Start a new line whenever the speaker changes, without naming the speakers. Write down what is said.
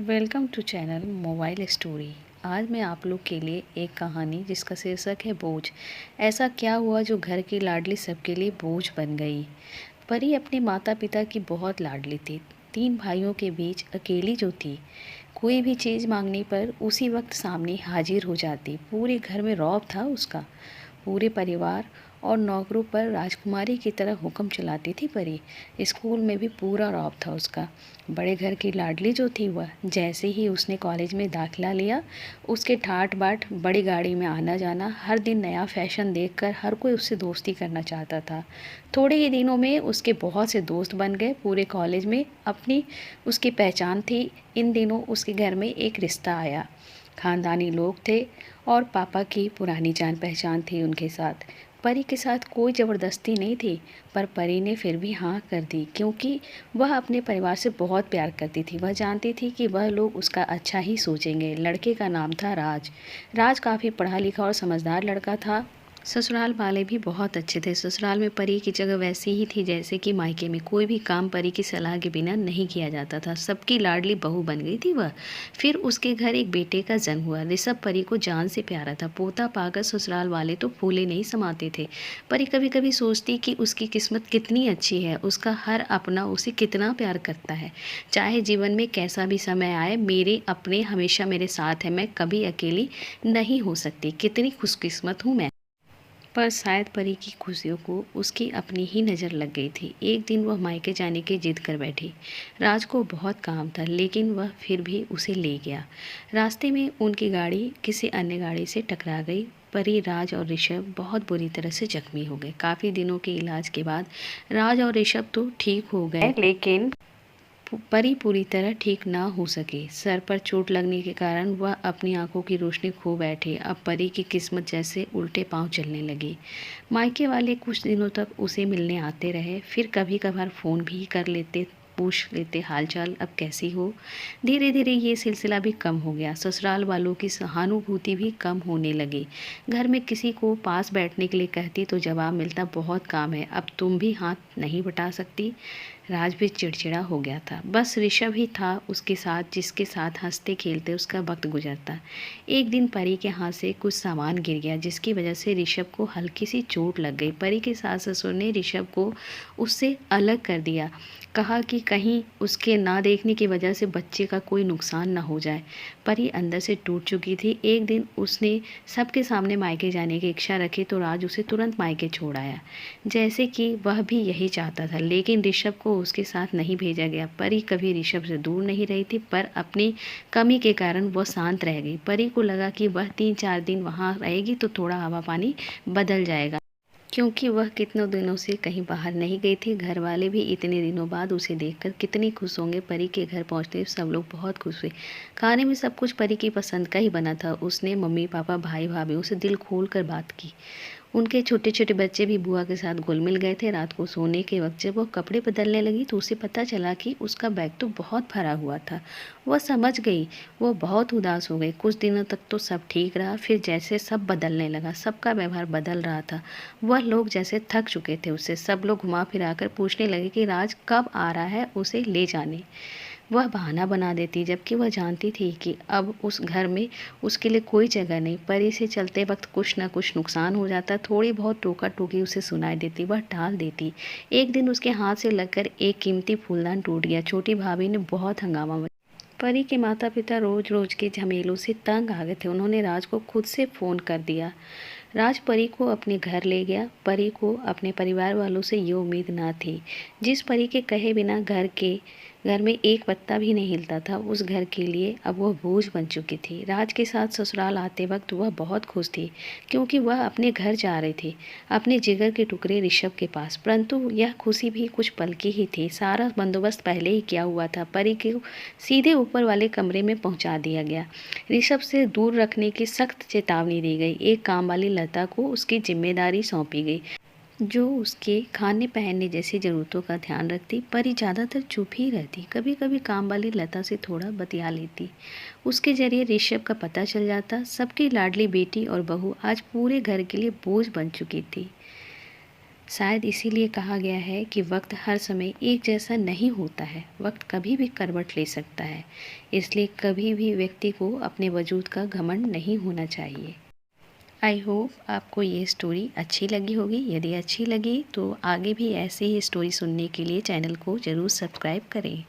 Welcome to channel mobile story. आज मैं आप लोग के लिए एक कहानी जिसका शीर्षक है बोझ। ऐसा क्या हुआ जो घर की लाडली सबके लिए बोझ बन गई। परी अपने माता पिता की बहुत लाडली थी। 3 भाइयों के बीच अकेली जो थी, कोई भी चीज़ मांगने पर उसी वक्त सामने हाजिर हो जाती। पूरे घर में रौब था उसका। पूरे परिवार और नौकरों पर राजकुमारी की तरह हुक्म चलाती थी परी। स्कूल में भी पूरा रौब था उसका। बड़े घर की लाडली जो थी वह, जैसे ही उसने कॉलेज में दाखिला लिया, उसके ठाट बाट बड़ी गाड़ी में आना जाना, हर दिन नया फैशन देखकर हर कोई उससे दोस्ती करना चाहता था। थोड़े ही दिनों में उसके बहुत से दोस्त बन गए। पूरे कॉलेज में अपनी उसकी पहचान थी। इन दिनों उसके घर में एक रिश्ता आया। खानदानी लोग थे और पापा की पुरानी जान पहचान थी उनके साथ। परी के साथ कोई ज़बरदस्ती नहीं थी, पर परी ने फिर भी हाँ कर दी, क्योंकि वह अपने परिवार से बहुत प्यार करती थी। वह जानती थी कि वह लोग उसका अच्छा ही सोचेंगे। लड़के का नाम था राज। राज काफ़ी पढ़ा लिखा और समझदार लड़का था। ससुराल वाले भी बहुत अच्छे थे। ससुराल में परी की जगह वैसी ही थी जैसे कि मायके में। कोई भी काम परी की सलाह के बिना नहीं किया जाता था। सबकी लाडली बहू बन गई थी वह। फिर उसके घर एक बेटे का जन्म हुआ। ऋषभ परी को जान से प्यारा था। पोता पाकर ससुराल वाले तो फूले नहीं समाते थे। परी कभी कभी सोचती कि उसकी किस्मत कितनी अच्छी है। उसका हर अपना उसे कितना प्यार करता है। चाहे जीवन में कैसा भी समय आए, मेरे अपने हमेशा मेरे साथ है। मैं कभी अकेली नहीं हो सकती। कितनी खुशकिस्मत हूँ मैं। पर शायद परी की खुशियों को उसकी अपनी ही नज़र लग गई थी। एक दिन वह मायके जाने की जिद कर बैठी। राज को बहुत काम था, लेकिन वह फिर भी उसे ले गया। रास्ते में उनकी गाड़ी किसी अन्य गाड़ी से टकरा गई। परी, राज और ऋषभ बहुत बुरी तरह से जख्मी हो गए। काफ़ी दिनों के इलाज के बाद राज और ऋषभ तो ठीक हो गए, लेकिन परी पूरी तरह ठीक ना हो सके। सर पर चोट लगने के कारण वह अपनी आंखों की रोशनी खो बैठे। अब परी की किस्मत जैसे उल्टे पांव चलने लगी। मायके वाले कुछ दिनों तक उसे मिलने आते रहे, फिर कभी कभार फ़ोन भी कर लेते, पूछ लेते हालचाल, अब कैसी हो। धीरे धीरे ये सिलसिला भी कम हो गया। ससुराल वालों की सहानुभूति भी कम होने लगी। घर में किसी को पास बैठने के लिए कहती तो जवाब मिलता, बहुत काम है, अब तुम भी हाथ नहीं बटा सकती। राज भी चिड़चिड़ा हो गया था। बस ऋषभ ही था उसके साथ, जिसके साथ हंसते खेलते उसका वक्त गुजरता। एक दिन परी के हाथ से कुछ सामान गिर गया, जिसकी वजह से ऋषभ को हल्की सी चोट लग गई। परी के सास ससुर ने ऋषभ को उससे अलग कर दिया। कहा कि कहीं उसके ना देखने की वजह से बच्चे का कोई नुकसान ना हो जाए। परी अंदर से टूट चुकी थी। एक दिन उसने सबके सामने मायके जाने की इच्छा रखी तो राज उसे तुरंत मायके छोड़ आया, जैसे कि वह भी यही चाहता था। लेकिन ऋषभ को उसके साथ नहीं भेजा गया। परी कभी ऋषभ से दूर नहीं रही थी, पर अपनी कमी के कारण वह शांत रह गई। परी को लगा कि वह 3-4 दिन वहाँ रहेगी तो थोड़ा हवा पानी बदल जाएगा, क्योंकि वह कितनों दिनों से कहीं बाहर नहीं गई थी। घर वाले भी इतने दिनों बाद उसे देखकर कितने खुश होंगे। परी के घर पहुंचते सब लोग बहुत खुश हुए। खाने में सब कुछ परी की पसंद का ही बना था। उसने मम्मी पापा भाई भाभीओं से दिल खोल कर बात की। उनके छोटे छोटे बच्चे भी बुआ के साथ घुल मिल गए थे। रात को सोने के वक्त जब वो कपड़े बदलने लगी तो उसे पता चला कि उसका बैग तो बहुत भरा हुआ था। वह समझ गई। वो बहुत उदास हो गई। कुछ दिनों तक तो सब ठीक रहा, फिर जैसे सब बदलने लगा, सबका व्यवहार बदल रहा था। वह लोग जैसे थक चुके थे उससे। सब लोग घुमा फिरा कर पूछने लगे कि राज कब आ रहा है उसे ले जाने। वह बहाना बना देती, जबकि वह जानती थी कि अब उस घर में उसके लिए कोई जगह नहीं। परी से चलते वक्त कुछ न कुछ नुकसान हो जाता। थोड़ी बहुत टोका टोकी उसे सुनाई देती, वह टाल देती। एक दिन उसके हाथ से लगकर एक कीमती फूलदान टूट गया। छोटी भाभी ने बहुत हंगामा मचाया। परी के माता पिता रोज रोज के झमेलों से तंग आ गए थे। उन्होंने राज को खुद से फ़ोन कर दिया। राज परी को अपने घर ले गया। परी को अपने परिवार वालों से ये उम्मीद ना थी। जिस परी के कहे बिना घर में एक पत्ता भी नहीं हिलता था, उस घर के लिए अब वह बोझ बन चुकी थी। राज के साथ ससुराल आते वक्त वह बहुत खुश थी, क्योंकि वह अपने घर जा रही थी, अपने जिगर के टुकड़े ऋषभ के पास। परंतु यह खुशी भी कुछ पल की ही थी। सारा बंदोबस्त पहले ही किया हुआ था। परी को सीधे ऊपर वाले कमरे में पहुंचा दिया गया। ऋषभ से दूर रखने की सख्त चेतावनी दी गई। एक काम वाली लता को उसकी जिम्मेदारी सौंपी गई, जो उसके खाने पहनने जैसी ज़रूरतों का ध्यान रखती। परी ज़्यादातर चुप ही रहती। कभी कभी काम वाली लता से थोड़ा बतिया लेती। उसके जरिए ऋषभ का पता चल जाता। सबकी लाडली बेटी और बहू आज पूरे घर के लिए बोझ बन चुकी थी। शायद इसीलिए कहा गया है कि वक्त हर समय एक जैसा नहीं होता है, वक्त कभी भी करवट ले सकता है। इसलिए कभी भी व्यक्ति को अपने वजूद का घमंड नहीं होना चाहिए। आई होप आपको ये स्टोरी अच्छी लगी होगी। यदि अच्छी लगी तो आगे भी ऐसे ही स्टोरी सुनने के लिए चैनल को ज़रूर सब्सक्राइब करें।